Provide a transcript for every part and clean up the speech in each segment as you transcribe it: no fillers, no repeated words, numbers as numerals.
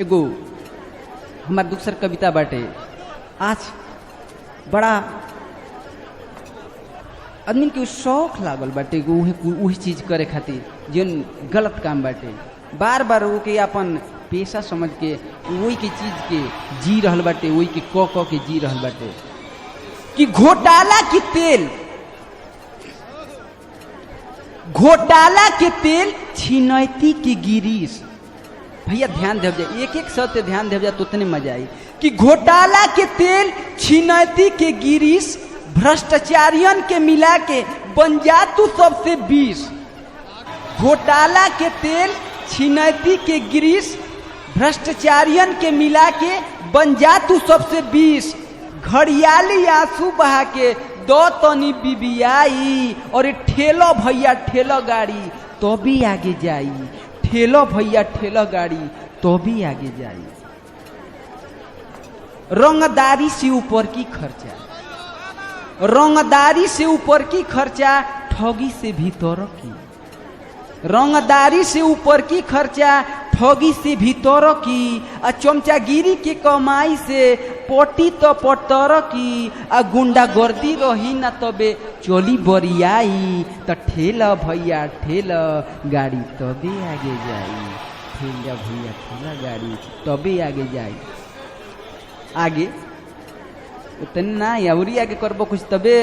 एगो हमार दूसर कविता बाटे। आज बड़ा आदमी के शौक लागल बाटे वही चीज करे खातिर जौन गलत काम बाटे, बार बार वो के अपन पेशा समझ के वही के चीज के जी रहल बाटे, वही के क के जी रहल बाटे कि घोटाला के तेल छिनैती के गिरीश। भैया ध्यान दे जाए, एक एक शब्द ध्यान दे जाए तो उतने मजा आई कि घोटाला के तेल छिनैती के गिरीश, भ्रष्टाचारियन के मिला के बन जा तू सबसे 20। घोटाला के तेल छिनैती के गिरीश, भ्रष्टाचारियन के मिला के बन जा तू सबसे 20। घड़ियाली आंसू बहा के दो तनी बिबियाई, और ठेलो भैया ठेलो गाड़ी तो भी आगे जाई, ठेलो भैया ठेलो गाड़ी तो भी आगे जाई। रंगदारी से ऊपर की खर्चा, रंगदारी से ऊपर की खर्चा, ठगी से भीतर की। रंगदारी से ऊपर की खर्चा, ठगी से भीतर की। आ चमचागिरी के कमाई से पोटी तो पटर की। आ गुंडागर्दी रही ना तबे चोली बरियाई, तो ठेला भैया ठेला गाड़ी तबे आगे जाई, ठेला भैया ठेला गाड़ी तबे आगे जाई। आगे उतने ना अवरी आगे करबो कुछ तबे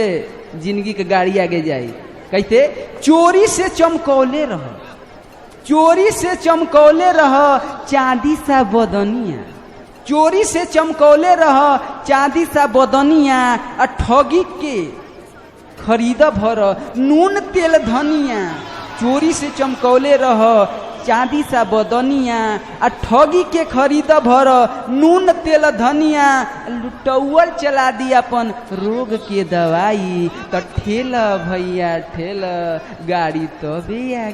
जिंदगी के गाड़ी आगे जाई। कहते चोरी से चमकौले रह, चोरी से चमकौले रह चांदी सा बदनिया, चोरी से चमकौले रह चांदी सा बदनिया। आ ठगी के खरीद भर नून तेल धनिया, चोरी से चमकौले रह चांदी सा बदनिया। आ ठगी के खरीद भर नून तेल धनिया। लुटौल चला दी अपन रोग के दवाई, तो ठेला भैया ठेला गाड़ी तबे आगे